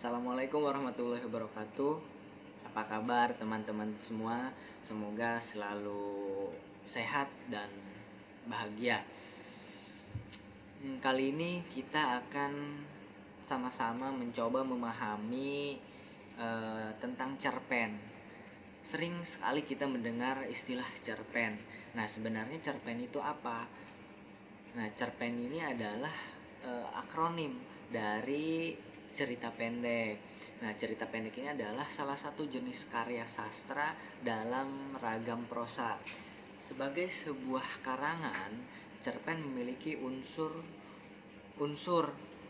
Assalamualaikum warahmatullahi wabarakatuh. Apa kabar teman-teman semua? Semoga selalu sehat dan bahagia. Kali ini kita akan sama-sama mencoba memahami tentang cerpen. Sering sekali kita mendengar istilah cerpen. Nah, sebenarnya cerpen itu apa? Nah, cerpen ini adalah akronim dari cerita pendek. Nah, cerita pendek ini adalah salah satu jenis karya sastra dalam ragam prosa. Sebagai sebuah karangan, cerpen memiliki unsur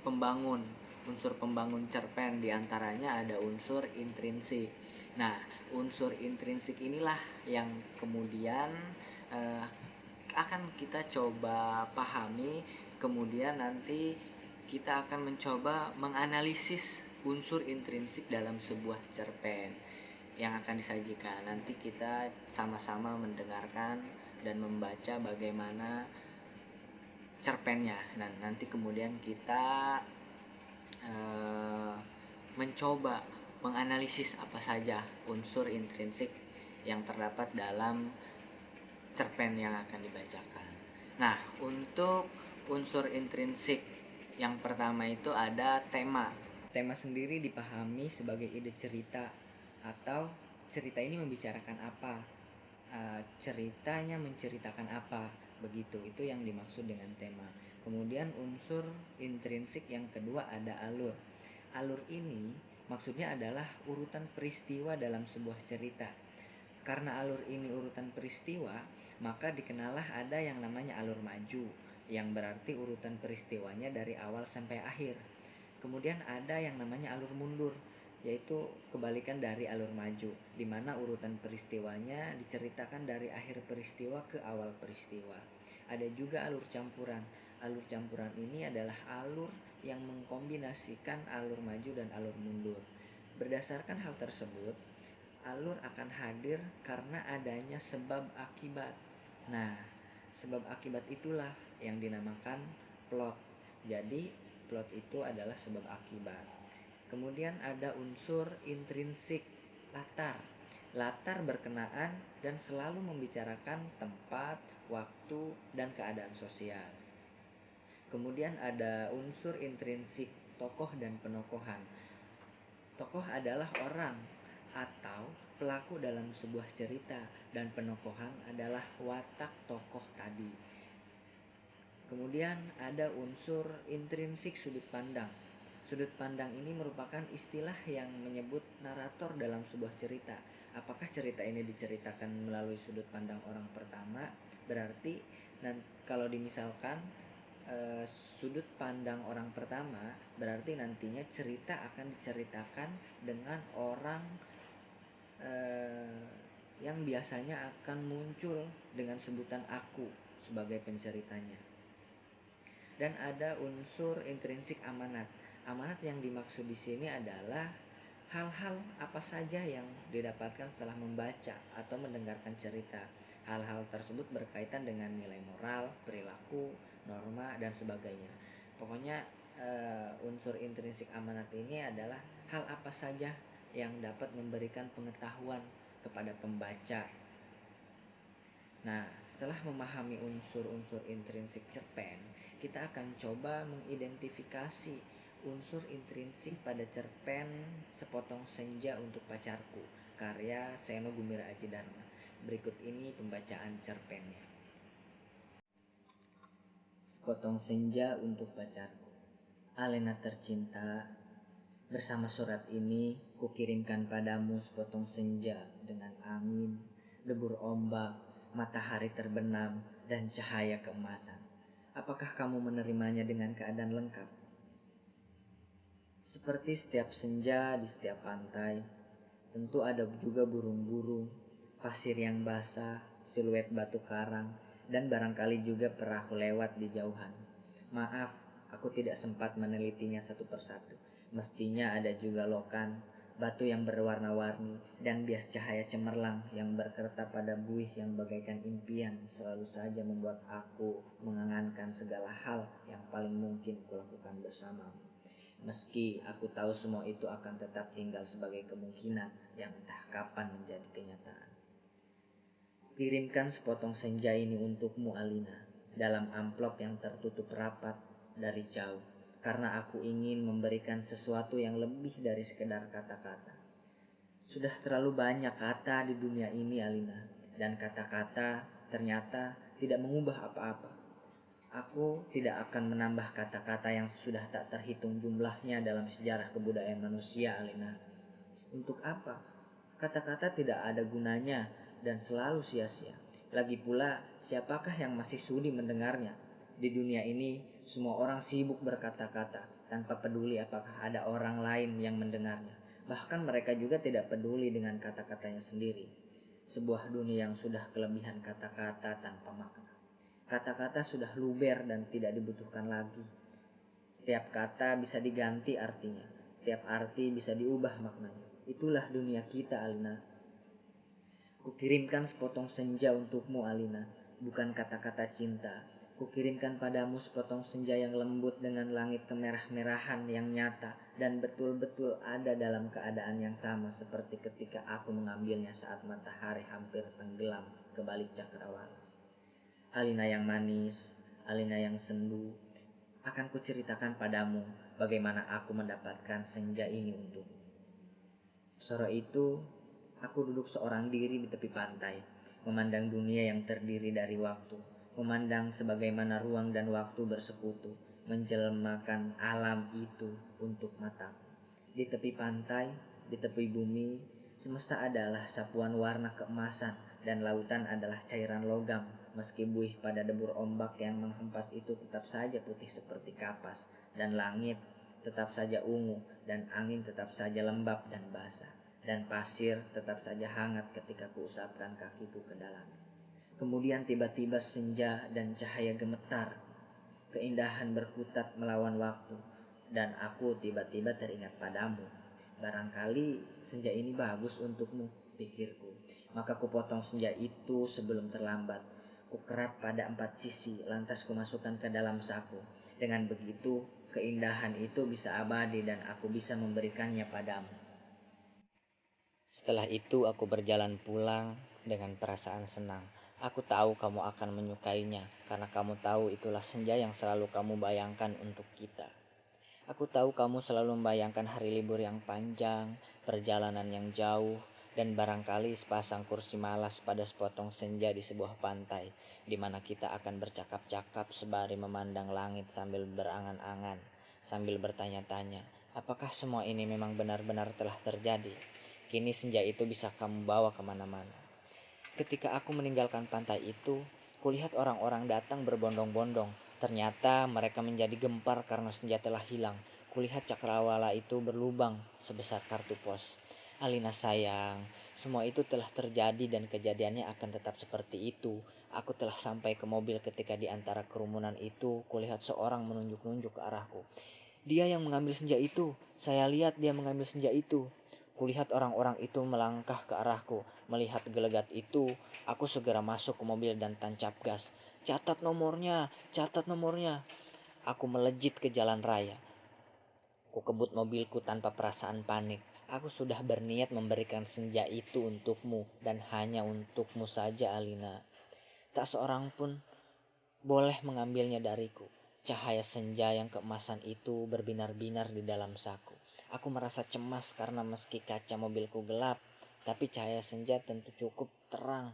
pembangun. Unsur pembangun cerpen diantaranya ada unsur intrinsik. Nah, unsur intrinsik inilah yang kemudian eh, akan kita coba pahami. Kemudian nanti kita akan mencoba menganalisis unsur intrinsik dalam sebuah cerpen yang akan disajikan. Nanti kita sama-sama mendengarkan dan membaca bagaimana cerpennya. Dan nanti kemudian kita mencoba menganalisis apa saja unsur intrinsik yang terdapat dalam cerpen yang akan dibacakan. Nah, untuk unsur intrinsik yang pertama itu ada tema. Tema sendiri dipahami sebagai ide cerita atau cerita ini membicarakan apa, ceritanya menceritakan apa, begitu. Itu yang dimaksud dengan tema. Kemudian unsur intrinsik yang kedua ada alur. Alur ini maksudnya adalah urutan peristiwa dalam sebuah cerita. Karena alur ini urutan peristiwa, maka dikenalah ada yang namanya alur maju, yang berarti urutan peristiwanya dari awal sampai akhir. Kemudian ada yang namanya alur mundur, yaitu kebalikan dari alur maju, di mana urutan peristiwanya diceritakan dari akhir peristiwa ke awal peristiwa. Ada juga alur campuran. Alur campuran ini adalah alur yang mengkombinasikan alur maju dan alur mundur. Berdasarkan hal tersebut, alur akan hadir karena adanya sebab akibat. Nah, sebab akibat itulah yang dinamakan plot. Jadi, plot itu adalah sebab akibat. Kemudian ada unsur intrinsik, latar. Latar berkenaan dan selalu membicarakan tempat, waktu, dan keadaan sosial. Kemudian ada unsur intrinsik, tokoh dan penokohan. Tokoh adalah orang atau pelaku dalam sebuah cerita, dan penokohan adalah watak tokoh tadi. Kemudian ada unsur intrinsik sudut pandang. Sudut pandang ini merupakan istilah yang menyebut narator dalam sebuah cerita. Apakah cerita ini diceritakan melalui sudut pandang orang pertama? Berarti kalau dimisalkan sudut pandang orang pertama, berarti nantinya cerita akan diceritakan dengan orang yang biasanya akan muncul dengan sebutan aku sebagai penceritanya. Dan ada unsur intrinsik amanat. Amanat yang dimaksud di sini adalah hal-hal apa saja yang didapatkan setelah membaca atau mendengarkan cerita. Hal-hal tersebut berkaitan dengan nilai moral, perilaku, norma, dan sebagainya. Pokoknya unsur intrinsik amanat ini adalah hal apa saja yang dapat memberikan pengetahuan kepada pembaca. Nah, setelah memahami unsur-unsur intrinsik cerpen, kita akan coba mengidentifikasi unsur intrinsik pada cerpen Sepotong Senja Untuk Pacarku, karya Seno Gumira Aji Dharma. Berikut ini pembacaan cerpennya. Sepotong senja untuk pacarku. Alena tercinta, bersama surat ini kukirimkan padamu sepotong senja dengan angin, debur ombak, matahari terbenam, dan cahaya keemasan. Apakah kamu menerimanya dengan keadaan lengkap? Seperti setiap senja di setiap pantai, tentu ada juga burung-burung, pasir yang basah, siluet batu karang, dan barangkali juga perahu lewat di jauhan. Maaf, aku tidak sempat menelitinya satu persatu. Mestinya ada juga lokan, batu yang berwarna-warni, dan bias cahaya cemerlang yang berkerta pada buih yang bagaikan impian selalu saja membuat aku mengangankan segala hal yang paling mungkin kulakukan bersamamu. Meski aku tahu semua itu akan tetap tinggal sebagai kemungkinan yang entah kapan menjadi kenyataan. Kirimkan sepotong senja ini untukmu, Alina, dalam amplop yang tertutup rapat dari jauh, karena aku ingin memberikan sesuatu yang lebih dari sekedar kata-kata. Sudah terlalu banyak kata di dunia ini, Alina, dan kata-kata ternyata tidak mengubah apa-apa. Aku tidak akan menambah kata-kata yang sudah tak terhitung jumlahnya dalam sejarah kebudayaan manusia, Alina. Untuk apa? Kata-kata tidak ada gunanya dan selalu sia-sia. Lagi pula, siapakah yang masih sudi mendengarnya? Di dunia ini, semua orang sibuk berkata-kata tanpa peduli apakah ada orang lain yang mendengarnya. Bahkan mereka juga tidak peduli dengan kata-katanya sendiri. Sebuah dunia yang sudah kelebihan kata-kata tanpa makna. Kata-kata sudah luber dan tidak dibutuhkan lagi. Setiap kata bisa diganti artinya. Setiap arti bisa diubah maknanya. Itulah dunia kita, Alina. Kukirimkan sepotong senja untukmu, Alina. Bukan kata-kata cinta. Kukirimkan padamu sepotong senja yang lembut dengan langit kemerah-merahan yang nyata dan betul-betul ada dalam keadaan yang sama seperti ketika aku mengambilnya saat matahari hampir tenggelam ke balik cakrawala. Alina yang manis, Alina yang sendu, akan kuceritakan padamu bagaimana aku mendapatkan senja ini untukmu. Sore itu, aku duduk seorang diri di tepi pantai, memandang dunia yang terdiri dari waktu, memandang sebagaimana ruang dan waktu bersekutu, menjelmakan alam itu untuk mataku. Di tepi pantai, di tepi bumi, semesta adalah sapuan warna keemasan dan lautan adalah cairan logam. Meski buih pada debur ombak yang menghempas itu tetap saja putih seperti kapas, dan langit tetap saja ungu, dan angin tetap saja lembab dan basah, dan pasir tetap saja hangat ketika kuusapkan kakiku ke dalamnya. Kemudian tiba-tiba senja dan cahaya gemetar, keindahan berkutat melawan waktu, dan aku tiba-tiba teringat padamu. Barangkali senja ini bagus untukmu, pikirku. Maka kupotong senja itu sebelum terlambat. Kukerat pada 4 sisi, lantas kumasukkan ke dalam saku. Dengan begitu, keindahan itu bisa abadi dan aku bisa memberikannya padamu. Setelah itu aku berjalan pulang dengan perasaan senang. Aku tahu kamu akan menyukainya karena kamu tahu itulah senja yang selalu kamu bayangkan untuk kita. Aku tahu kamu selalu membayangkan hari libur yang panjang, perjalanan yang jauh, dan barangkali sepasang kursi malas pada sepotong senja di sebuah pantai, di mana kita akan bercakap-cakap sembari memandang langit sambil berangan-angan, sambil bertanya-tanya, apakah semua ini memang benar-benar telah terjadi? Kini senja itu bisa kamu bawa kemana-mana. Ketika aku meninggalkan pantai itu, kulihat orang-orang datang berbondong-bondong. Ternyata mereka menjadi gempar karena senja telah hilang. Kulihat cakrawala itu berlubang sebesar kartu pos. Alina sayang, semua itu telah terjadi dan kejadiannya akan tetap seperti itu. Aku telah sampai ke mobil ketika di antara kerumunan itu kulihat seorang menunjuk-nunjuk ke arahku. Dia yang mengambil senja itu. Saya lihat dia mengambil senja itu. Kulihat orang-orang itu melangkah ke arahku. Melihat gelagat itu, aku segera masuk ke mobil dan tancap gas. Catat nomornya, catat nomornya. Aku melejit ke jalan raya. Ku kebut mobilku tanpa perasaan panik. Aku sudah berniat memberikan senja itu untukmu dan hanya untukmu saja, Alina. Tak seorang pun boleh mengambilnya dariku. Cahaya senja yang keemasan itu berbinar-binar di dalam saku. Aku merasa cemas karena meski kaca mobilku gelap, tapi cahaya senja tentu cukup terang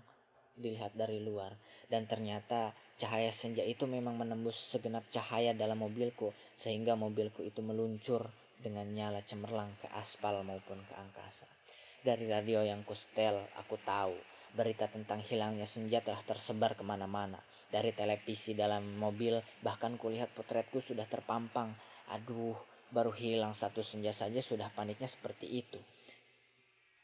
dilihat dari luar. Dan ternyata cahaya senja itu memang menembus segenap cahaya dalam mobilku, sehingga mobilku itu meluncur dengan nyala cemerlang ke aspal maupun ke angkasa. Dari radio yang kusetel, aku tahu berita tentang hilangnya senja telah tersebar kemana-mana. Dari televisi dalam mobil, bahkan kulihat potretku sudah terpampang. Aduh, baru hilang satu senja saja sudah paniknya seperti itu.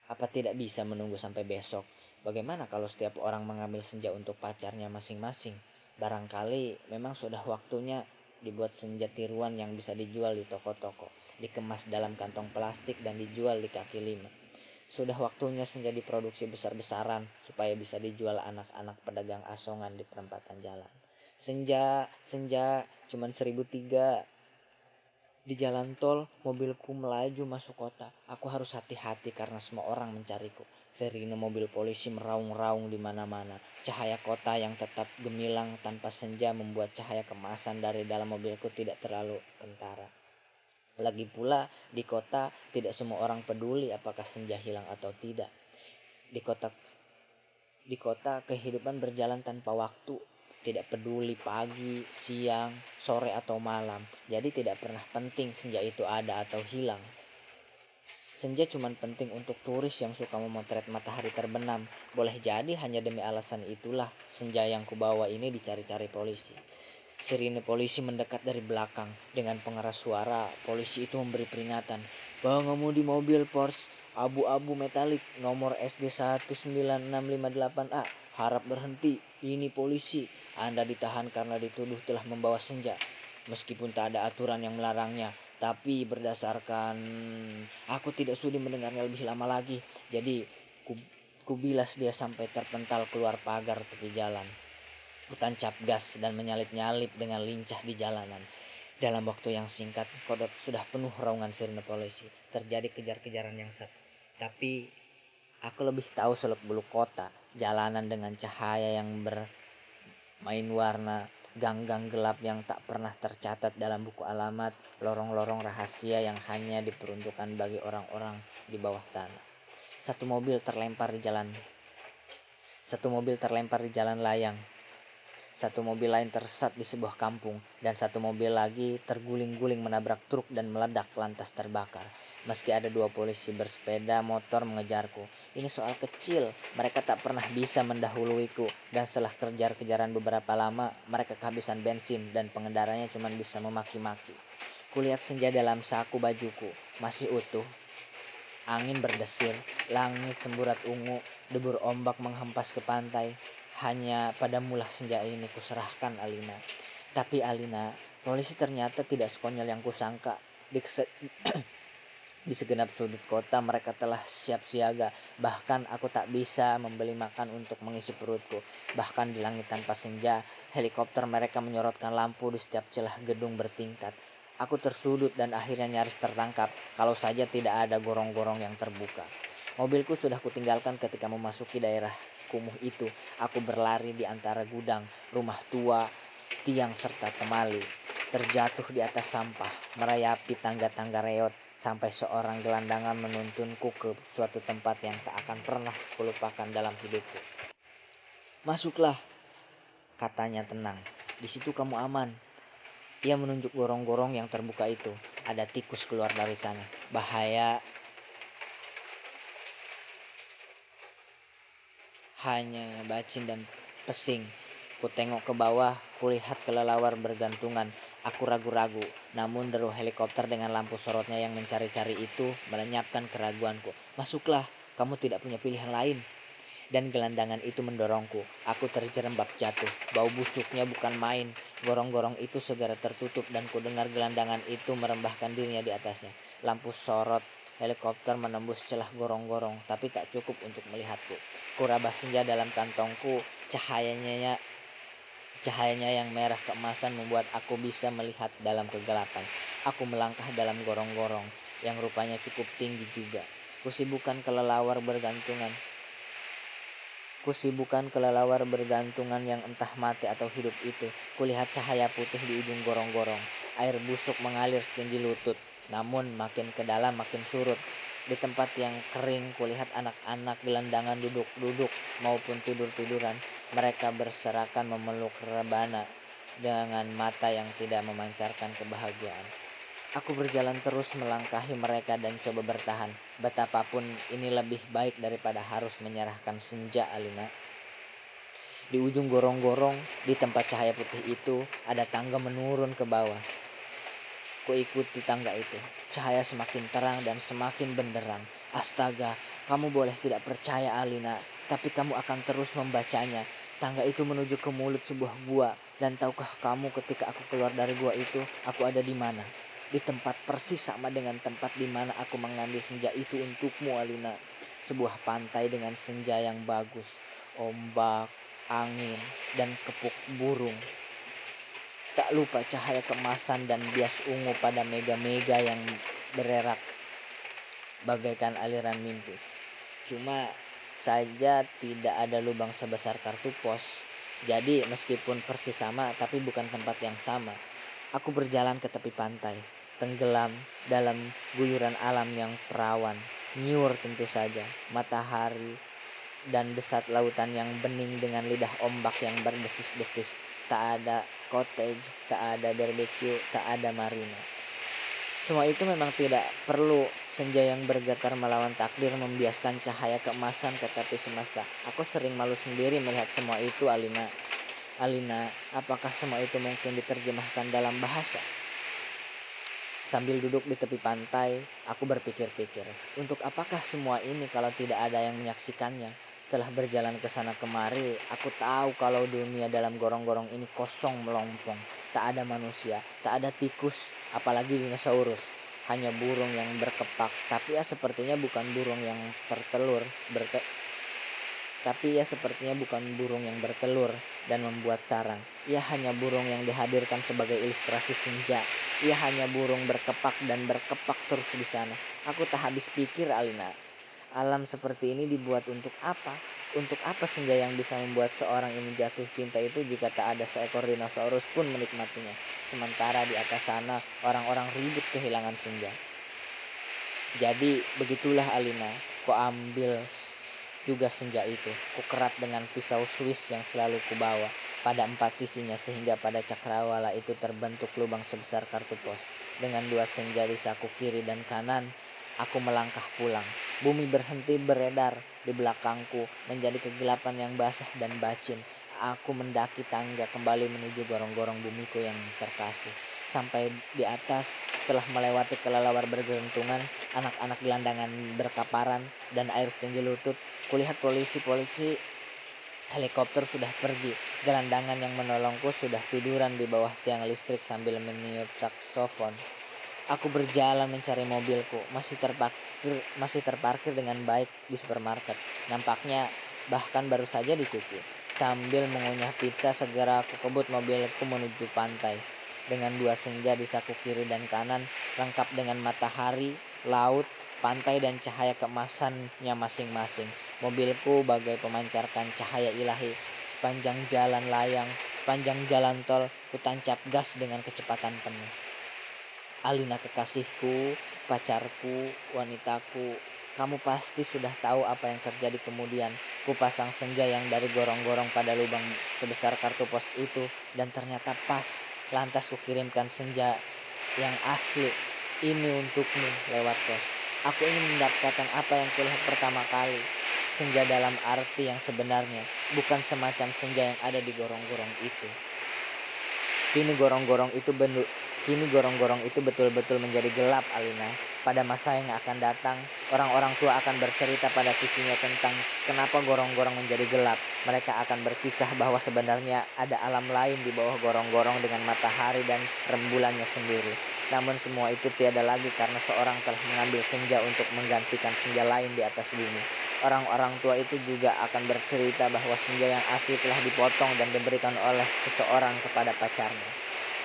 Apa tidak bisa menunggu sampai besok? Bagaimana kalau setiap orang mengambil senja untuk pacarnya masing-masing? Barangkali memang sudah waktunya dibuat senja tiruan yang bisa dijual di toko-toko, dikemas dalam kantong plastik dan dijual di kaki lima. Sudah waktunya senja diproduksi besar-besaran supaya bisa dijual anak-anak pedagang asongan di perempatan jalan. Senja, senja, cuman 1.003. Di jalan tol, mobilku melaju masuk kota. Aku harus hati-hati karena semua orang mencariku. Sirine mobil polisi meraung-raung di mana-mana. Cahaya kota yang tetap gemilang tanpa senja membuat cahaya kemasan dari dalam mobilku tidak terlalu kentara. Lagi pula, di kota tidak semua orang peduli apakah senja hilang atau tidak. Di kota kehidupan berjalan tanpa waktu, tidak peduli pagi, siang, sore atau malam. Jadi tidak pernah penting senja itu ada atau hilang. Senja cuma penting untuk turis yang suka memotret matahari terbenam. Boleh jadi hanya demi alasan itulah senja yang kubawa ini dicari-cari polisi. Sirine polisi mendekat dari belakang. Dengan pengeras suara, polisi itu memberi peringatan. Pengemudi mobil Porsche abu-abu metalik nomor SG 19658A harap berhenti. Ini polisi. Anda ditahan karena dituduh telah membawa senja. Meskipun tak ada aturan yang melarangnya, tapi berdasarkan aku tidak sudi mendengarnya lebih lama lagi. Jadi kubilas dia sampai terpental keluar pagar tepi jalan. Tancap gas dan menyalip-nyalip dengan lincah di jalanan. Dalam waktu yang singkat, kota sudah penuh raungan sirine polisi. Terjadi kejar-kejaran yang seru. Tapi aku lebih tahu seluk-beluk kota, jalanan dengan cahaya yang bermain warna, gang-gang gelap yang tak pernah tercatat dalam buku alamat, lorong-lorong rahasia yang hanya diperuntukkan bagi orang-orang di bawah tanah. Satu mobil terlempar di jalan layang. Satu mobil lain tersesat di sebuah kampung, dan satu mobil lagi terguling-guling menabrak truk dan meledak lantas terbakar. Meski ada 2 polisi bersepeda motor mengejarku, ini soal kecil. Mereka tak pernah bisa mendahuluiku, dan setelah kejar-kejaran beberapa lama, mereka kehabisan bensin dan pengendaranya cuma bisa memaki-maki. Kulihat senja dalam saku bajuku, masih utuh. Angin berdesir, langit semburat ungu, debur ombak menghempas ke pantai. Hanya padamulah senja ini kuserahkan Alina. Tapi Alina, polisi ternyata tidak sekonyol yang kusangka. Di segenap sudut kota mereka telah siap siaga. Bahkan aku tak bisa membeli makan untuk mengisi perutku. Bahkan di langit tanpa senja, helikopter mereka menyorotkan lampu di setiap celah gedung bertingkat. Aku tersudut dan akhirnya nyaris tertangkap, kalau saja tidak ada gorong-gorong yang terbuka. Mobilku sudah kutinggalkan ketika memasuki daerah kumuh itu. Aku berlari di antara gudang, rumah tua, tiang serta temali. Terjatuh di atas sampah, merayapi tangga-tangga reot, sampai seorang gelandangan menuntunku ke suatu tempat yang tak akan pernah kulupakan dalam hidupku. Masuklah, katanya tenang. Di situ kamu aman. Ia menunjuk gorong-gorong yang terbuka itu. Ada tikus keluar dari sana. Bahaya. Hanya bacin dan pesing. Ku tengok ke bawah, kulihat kelelawar bergantungan. Aku ragu-ragu, namun deru helikopter dengan lampu sorotnya yang mencari-cari itu melenyapkan keraguanku. Masuklah, kamu tidak punya pilihan lain. Dan gelandangan itu mendorongku. Aku terjerembab jatuh. Bau busuknya bukan main. Gorong-gorong itu segera tertutup dan ku dengar gelandangan itu merembahkan dirinya di atasnya. Lampu sorot helikopter menembus celah gorong-gorong, tapi tak cukup untuk melihatku. Kuraba senja dalam kantongku. Cahayanya yang merah keemasan membuat aku bisa melihat dalam kegelapan. Aku melangkah dalam gorong-gorong yang rupanya cukup tinggi juga. Kusibukkan kelelawar bergantungan yang entah mati atau hidup itu. Kulihat cahaya putih di ujung gorong-gorong. Air busuk mengalir setinggi lutut, namun makin ke dalam makin surut. Di tempat yang kering kulihat anak-anak gelandangan duduk-duduk maupun tidur-tiduran. Mereka berserakan memeluk rebana dengan mata yang tidak memancarkan kebahagiaan. Aku berjalan terus melangkahi mereka dan coba bertahan. Betapapun ini lebih baik daripada harus menyerahkan senja, Alina. Di ujung gorong-gorong, di tempat cahaya putih itu, ada tangga menurun ke bawah. Kuikuti tangga itu. Cahaya semakin terang dan semakin benderang. Astaga, kamu boleh tidak percaya, Alina, tapi kamu akan terus membacanya. Tangga itu menuju ke mulut sebuah gua. Dan tahukah kamu ketika aku keluar dari gua itu, aku ada di mana? Di tempat persis sama dengan tempat di mana aku mengambil senja itu untukmu, Alina. Sebuah pantai dengan senja yang bagus, ombak, angin, dan kepuk burung. Tak lupa cahaya kemasan dan bias ungu pada mega-mega yang bererak bagaikan aliran mimpi. Cuma saja tidak ada lubang sebesar kartu pos. Jadi meskipun persis sama tapi bukan tempat yang sama. Aku berjalan ke tepi pantai, tenggelam dalam guyuran alam yang perawan. Nyiur tentu saja, matahari dan desat lautan yang bening dengan lidah ombak yang berdesis-desis. Tak ada cottage, tak ada barbecue, tak ada marina. Semua itu memang tidak perlu. Senja yang bergetar melawan takdir membiaskan cahaya keemasan ke tepi semesta. Aku sering malu sendiri melihat semua itu, Alina. Alina, apakah semua itu mungkin diterjemahkan dalam bahasa? Sambil duduk di tepi pantai, aku berpikir-pikir, untuk apakah semua ini kalau tidak ada yang menyaksikannya? Setelah berjalan ke sana kemari, aku tahu kalau dunia dalam gorong-gorong ini kosong melompong. Tak ada manusia, tak ada tikus, apalagi dinosaurus. Hanya burung yang berkepak, tapi ya sepertinya bukan burung yang bertelur dan membuat sarang. Ia hanya burung yang dihadirkan sebagai ilustrasi senja. Ia hanya burung berkepak dan berkepak terus di sana. Aku tak habis pikir, Alina. Alam seperti ini dibuat untuk apa? Untuk apa senja yang bisa membuat seorang ini jatuh cinta itu jika tak ada seekor dinosaurus pun menikmatinya? Sementara di atas sana orang-orang ribut kehilangan senja. Jadi begitulah, Alina. Ku ambil juga senja itu. Ku kerat dengan pisau Swiss yang selalu kubawa pada 4 sisinya sehingga pada cakrawala itu terbentuk lubang sebesar kartu pos. Dengan 2 senja di saku kiri dan kanan, aku melangkah pulang. Bumi berhenti beredar di belakangku menjadi kegelapan yang basah dan bacin. Aku mendaki tangga kembali menuju gorong-gorong bumiku yang terkasih. Sampai di atas, setelah melewati kelelawar bergelantungan, anak-anak gelandangan berkaparan, dan air setinggi lutut, kulihat polisi-polisi helikopter sudah pergi. Gelandangan yang menolongku sudah tiduran di bawah tiang listrik sambil meniup saksofon. Aku berjalan mencari mobilku, masih terparkir dengan baik di supermarket. Nampaknya bahkan baru saja dicuci. Sambil mengunyah pizza, segera aku kebut mobilku menuju pantai. Dengan 2 senja di saku kiri dan kanan, lengkap dengan matahari, laut, pantai dan cahaya keemasannya masing-masing. Mobilku bagai pemancarkan cahaya ilahi. Sepanjang jalan tol, ku tancap gas dengan kecepatan penuh. Alina kekasihku, pacarku, wanitaku, kamu pasti sudah tahu apa yang terjadi kemudian. Ku pasang senja yang dari gorong-gorong pada lubang sebesar kartu pos itu dan ternyata pas. Lantas ku kirimkan senja yang asli ini untukmu lewat pos. Aku ingin mendapatkan apa yang kulihat pertama kali. Senja dalam arti yang sebenarnya, bukan semacam senja yang ada di gorong-gorong itu. Kini gorong-gorong itu betul-betul menjadi gelap, Alina. Pada masa yang akan datang, orang-orang tua akan bercerita pada cucunya tentang kenapa gorong-gorong menjadi gelap. Mereka akan berkisah bahwa sebenarnya ada alam lain di bawah gorong-gorong dengan matahari dan rembulannya sendiri. Namun semua itu tiada lagi karena seorang telah mengambil senja untuk menggantikan senja lain di atas bumi. Orang-orang tua itu juga akan bercerita bahwa senja yang asli telah dipotong dan diberikan oleh seseorang kepada pacarnya.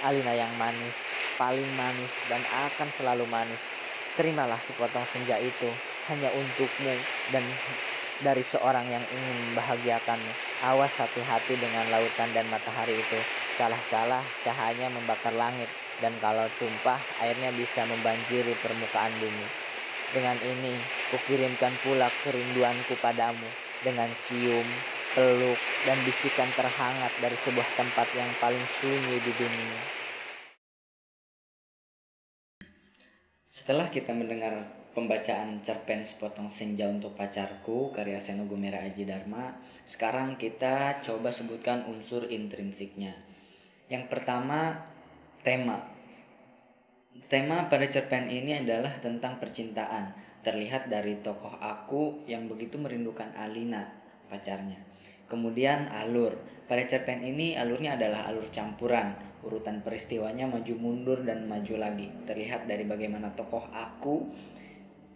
Alina yang manis, paling manis dan akan selalu manis. Terimalah sepotong senja itu hanya untukmu dan dari seorang yang ingin membahagiakanmu. Awas hati-hati dengan lautan dan matahari itu. Salah-salah cahayanya membakar langit dan kalau tumpah airnya bisa membanjiri permukaan bumi. Dengan ini kukirimkan pula kerinduanku padamu dengan cium, peluk, dan bisikan terhangat dari sebuah tempat yang paling sunyi di dunia. Setelah kita mendengar pembacaan cerpen Sepotong Senja untuk Pacarku karya Seno Gumera Aji Dharma, sekarang kita coba sebutkan unsur intrinsiknya. Yang pertama, tema. Tema pada cerpen ini adalah tentang percintaan. Terlihat dari tokoh aku yang begitu merindukan Alina, pacarnya. Kemudian alur. Pada cerpen ini alurnya adalah alur campuran. Urutan peristiwanya maju mundur dan maju lagi. Terlihat dari bagaimana tokoh aku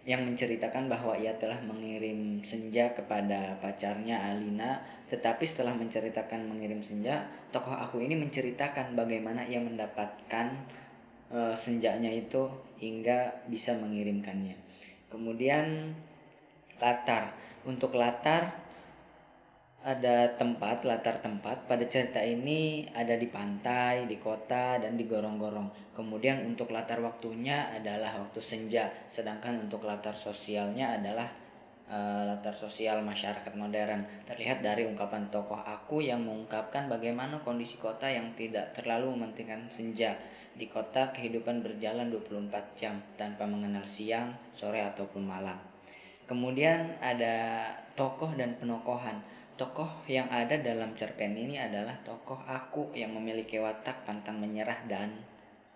yang menceritakan bahwa ia telah mengirim senja kepada pacarnya Alina, tetapi setelah menceritakan mengirim senja, tokoh aku ini menceritakan bagaimana ia mendapatkan senjanya itu hingga bisa mengirimkannya. Kemudian latar. Untuk latar, ada latar tempat pada cerita ini ada di pantai, di kota, dan di gorong-gorong. Kemudian untuk latar waktunya adalah waktu senja, sedangkan untuk latar sosialnya adalah latar sosial masyarakat modern. Terlihat dari ungkapan tokoh aku yang mengungkapkan bagaimana kondisi kota yang tidak terlalu mementingkan senja. Di kota kehidupan berjalan 24 jam tanpa mengenal siang, sore ataupun malam. Kemudian ada tokoh dan penokohan. Tokoh yang ada dalam cerpen ini adalah tokoh aku yang memiliki watak pantang menyerah dan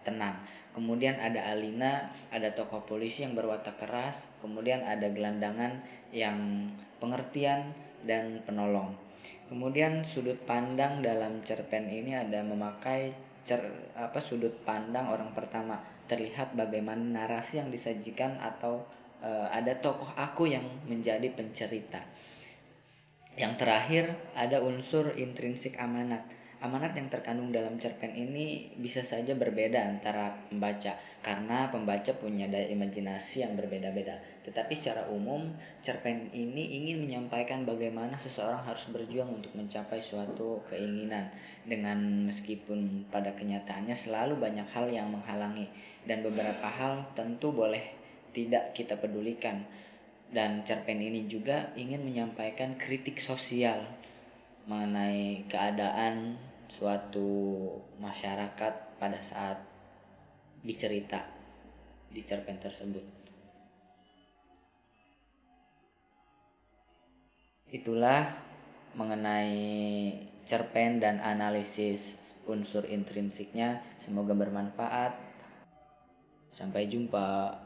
tenang. Kemudian ada Alina, ada tokoh polisi yang berwatak keras. Kemudian ada gelandangan yang pengertian dan penolong. Kemudian sudut pandang dalam cerpen ini ada memakai sudut pandang orang pertama. Terlihat bagaimana narasi yang disajikan atau ada tokoh aku yang menjadi pencerita. Yang terakhir ada unsur intrinsik amanat. Amanat yang terkandung dalam cerpen ini bisa saja berbeda antara pembaca karena pembaca punya daya imajinasi yang berbeda-beda. Tetapi secara umum cerpen ini ingin menyampaikan bagaimana seseorang harus berjuang untuk mencapai suatu keinginan dengan meskipun pada kenyataannya selalu banyak hal yang menghalangi dan beberapa hal tentu boleh tidak kita pedulikan. Dan cerpen ini juga ingin menyampaikan kritik sosial mengenai keadaan suatu masyarakat pada saat dicerita di cerpen tersebut. Itulah mengenai cerpen dan analisis unsur intrinsiknya. Semoga bermanfaat. Sampai jumpa.